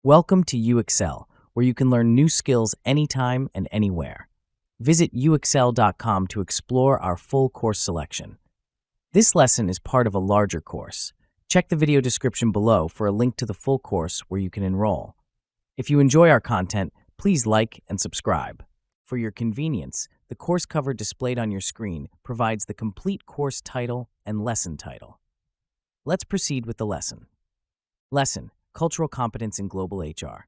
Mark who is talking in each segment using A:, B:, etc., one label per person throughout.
A: Welcome to UXL, where you can learn new skills anytime and anywhere. Visit uxl.com to explore our full course selection. This lesson is part of a larger course. Check the video description below for a link to the full course where you can enroll. If you enjoy our content, please like and subscribe. For your convenience, the course cover displayed on your screen provides the complete course title and lesson title. Let's proceed with the lesson. Lesson: Cultural Competence in Global HR.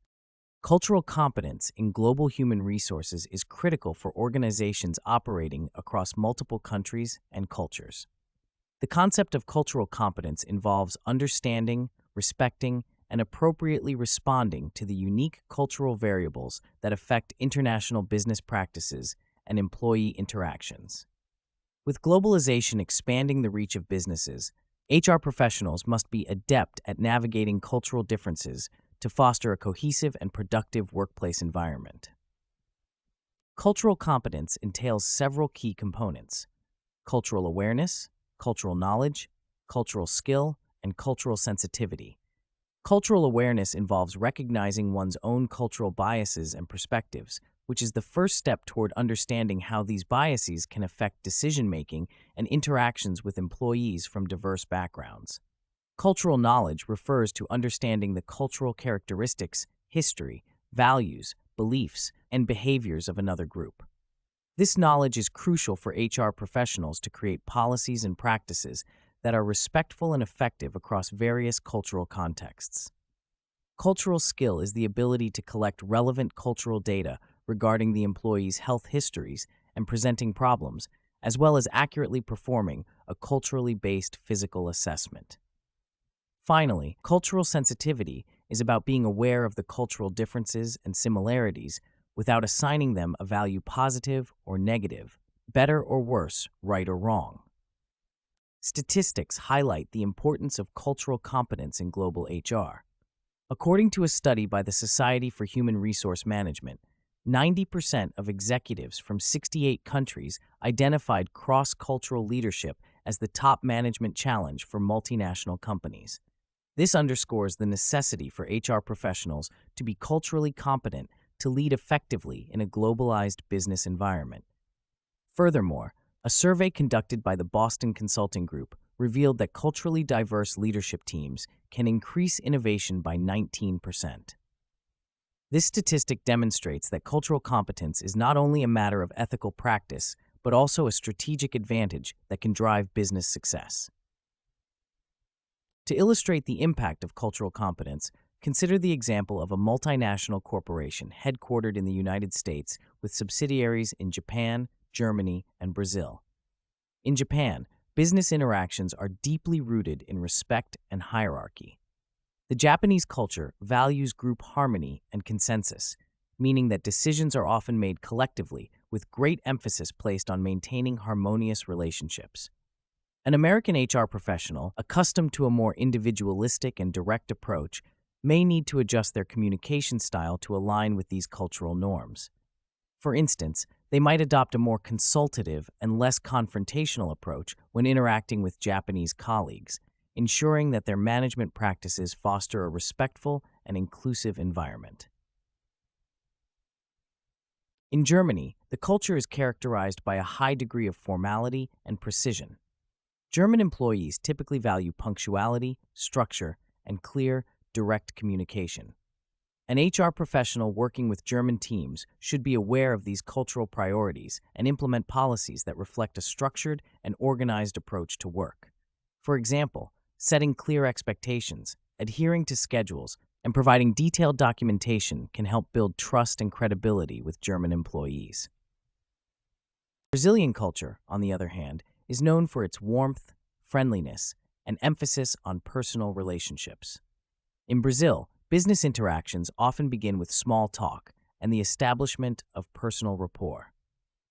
A: Cultural competence in global human resources is critical for organizations operating across multiple countries and cultures. The concept of cultural competence involves understanding, respecting, and appropriately responding to the unique cultural variables that affect international business practices and employee interactions. With globalization expanding the reach of businesses, HR professionals must be adept at navigating cultural differences to foster a cohesive and productive workplace environment. Cultural competence entails several key components: cultural awareness, cultural knowledge, cultural skill, and cultural sensitivity. Cultural awareness involves recognizing one's own cultural biases and perspectives, which is the first step toward understanding how these biases can affect decision-making and interactions with employees from diverse backgrounds. Cultural knowledge refers to understanding the cultural characteristics, history, values, beliefs, and behaviors of another group. This knowledge is crucial for HR professionals to create policies and practices that are respectful and effective across various cultural contexts. Cultural skill is the ability to collect relevant cultural data regarding the employee's health histories and presenting problems, as well as accurately performing a culturally based physical assessment. Finally, cultural sensitivity is about being aware of the cultural differences and similarities without assigning them a value positive or negative, better or worse, right or wrong. Statistics highlight the importance of cultural competence in global HR. According to a study by the Society for Human Resource Management, 90% of executives from 68 countries identified cross-cultural leadership as the top management challenge for multinational companies. This underscores the necessity for HR professionals to be culturally competent to lead effectively in a globalized business environment. Furthermore, a survey conducted by the Boston Consulting Group revealed that culturally diverse leadership teams can increase innovation by 19%. This statistic demonstrates that cultural competence is not only a matter of ethical practice, but also a strategic advantage that can drive business success. To illustrate the impact of cultural competence, consider the example of a multinational corporation headquartered in the United States with subsidiaries in Japan, Germany, and Brazil. In Japan, business interactions are deeply rooted in respect and hierarchy. The Japanese culture values group harmony and consensus, meaning that decisions are often made collectively with great emphasis placed on maintaining harmonious relationships. An American HR professional, accustomed to a more individualistic and direct approach, may need to adjust their communication style to align with these cultural norms. For instance, they might adopt a more consultative and less confrontational approach when interacting with Japanese colleagues, ensuring that their management practices foster a respectful and inclusive environment. In Germany, the culture is characterized by a high degree of formality and precision. German employees typically value punctuality, structure, and clear, direct communication. An HR professional working with German teams should be aware of these cultural priorities and implement policies that reflect a structured and organized approach to work. For example, setting clear expectations, adhering to schedules, and providing detailed documentation can help build trust and credibility with German employees. Brazilian culture, on the other hand, is known for its warmth, friendliness, and emphasis on personal relationships. In Brazil, business interactions often begin with small talk and the establishment of personal rapport.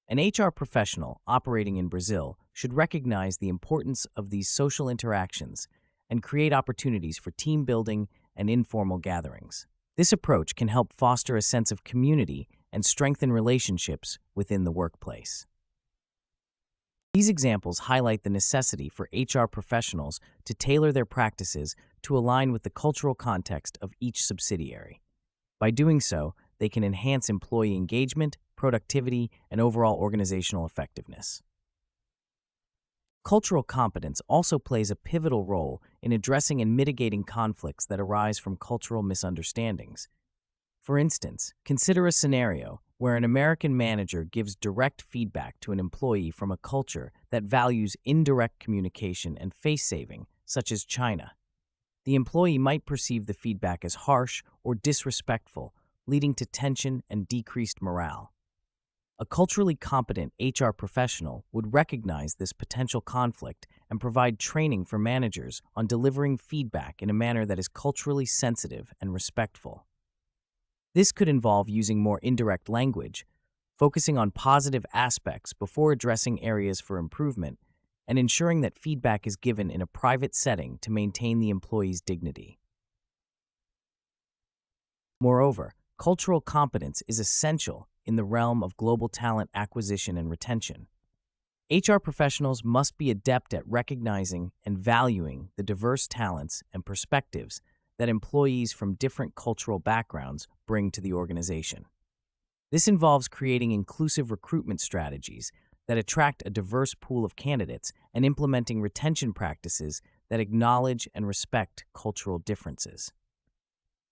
A: An HR professional operating in Brazil should recognize the importance of these social interactions and create opportunities for team building and informal gatherings. This approach can help foster a sense of community and strengthen relationships within the workplace. These examples highlight the necessity for HR professionals to tailor their practices to align with the cultural context of each subsidiary. By doing so, they can enhance employee engagement, productivity, and overall organizational effectiveness. Cultural competence also plays a pivotal role in addressing and mitigating conflicts that arise from cultural misunderstandings. For instance, consider a scenario where an American manager gives direct feedback to an employee from a culture that values indirect communication and face saving, such as China. The employee might perceive the feedback as harsh or disrespectful, leading to tension and decreased morale. A culturally competent HR professional would recognize this potential conflict and provide training for managers on delivering feedback in a manner that is culturally sensitive and respectful. This could involve using more indirect language, focusing on positive aspects before addressing areas for improvement, and ensuring that feedback is given in a private setting to maintain the employee's dignity. Moreover, cultural competence is essential in the realm of global talent acquisition and retention. HR professionals must be adept at recognizing and valuing the diverse talents and perspectives that employees from different cultural backgrounds bring to the organization. This involves creating inclusive recruitment strategies that attract a diverse pool of candidates and implementing retention practices that acknowledge and respect cultural differences.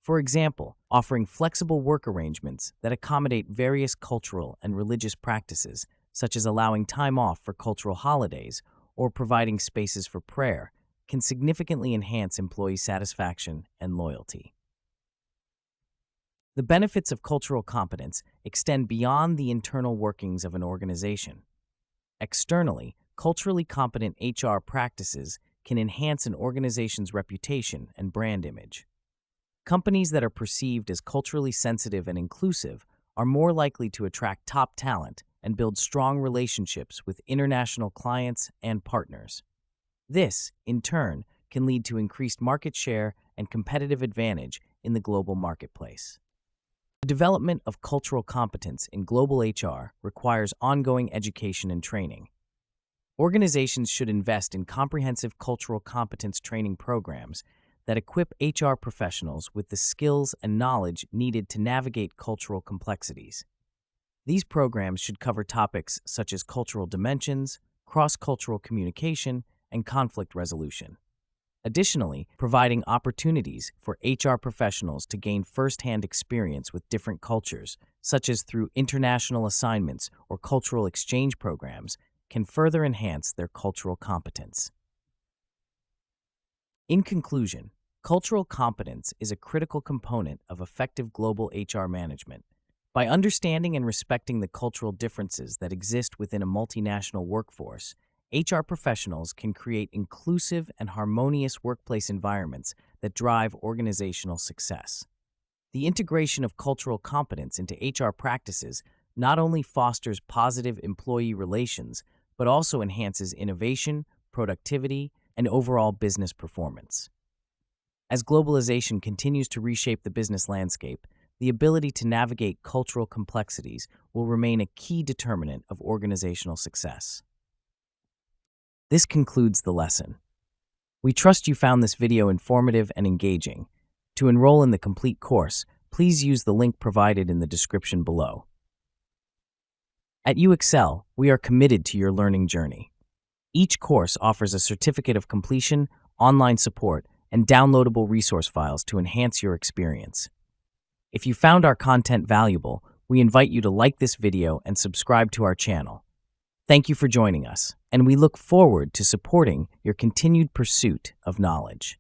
A: For example, offering flexible work arrangements that accommodate various cultural and religious practices, such as allowing time off for cultural holidays or providing spaces for prayer, can significantly enhance employee satisfaction and loyalty. The benefits of cultural competence extend beyond the internal workings of an organization. Externally, culturally competent HR practices can enhance an organization's reputation and brand image. Companies that are perceived as culturally sensitive and inclusive are more likely to attract top talent and build strong relationships with international clients and partners. This, in turn, can lead to increased market share and competitive advantage in the global marketplace. The development of cultural competence in global HR requires ongoing education and training. Organizations should invest in comprehensive cultural competence training programs that equip HR professionals with the skills and knowledge needed to navigate cultural complexities. These programs should cover topics such as cultural dimensions, cross-cultural communication, and conflict resolution. Additionally, providing opportunities for HR professionals to gain first-hand experience with different cultures, such as through international assignments or cultural exchange programs, can further enhance their cultural competence. In conclusion, cultural competence is a critical component of effective global HR management. By understanding and respecting the cultural differences that exist within a multinational workforce, HR professionals can create inclusive and harmonious workplace environments that drive organizational success. The integration of cultural competence into HR practices not only fosters positive employee relations, but also enhances innovation, productivity, and overall business performance. As globalization continues to reshape the business landscape, the ability to navigate cultural complexities will remain a key determinant of organizational success. This concludes the lesson. We trust you found this video informative and engaging. To enroll in the complete course, please use the link provided in the description below. At UExcel, we are committed to your learning journey. Each course offers a certificate of completion, online support, and downloadable resource files to enhance your experience. If you found our content valuable, we invite you to like this video and subscribe to our channel. Thank you for joining us, and we look forward to supporting your continued pursuit of knowledge.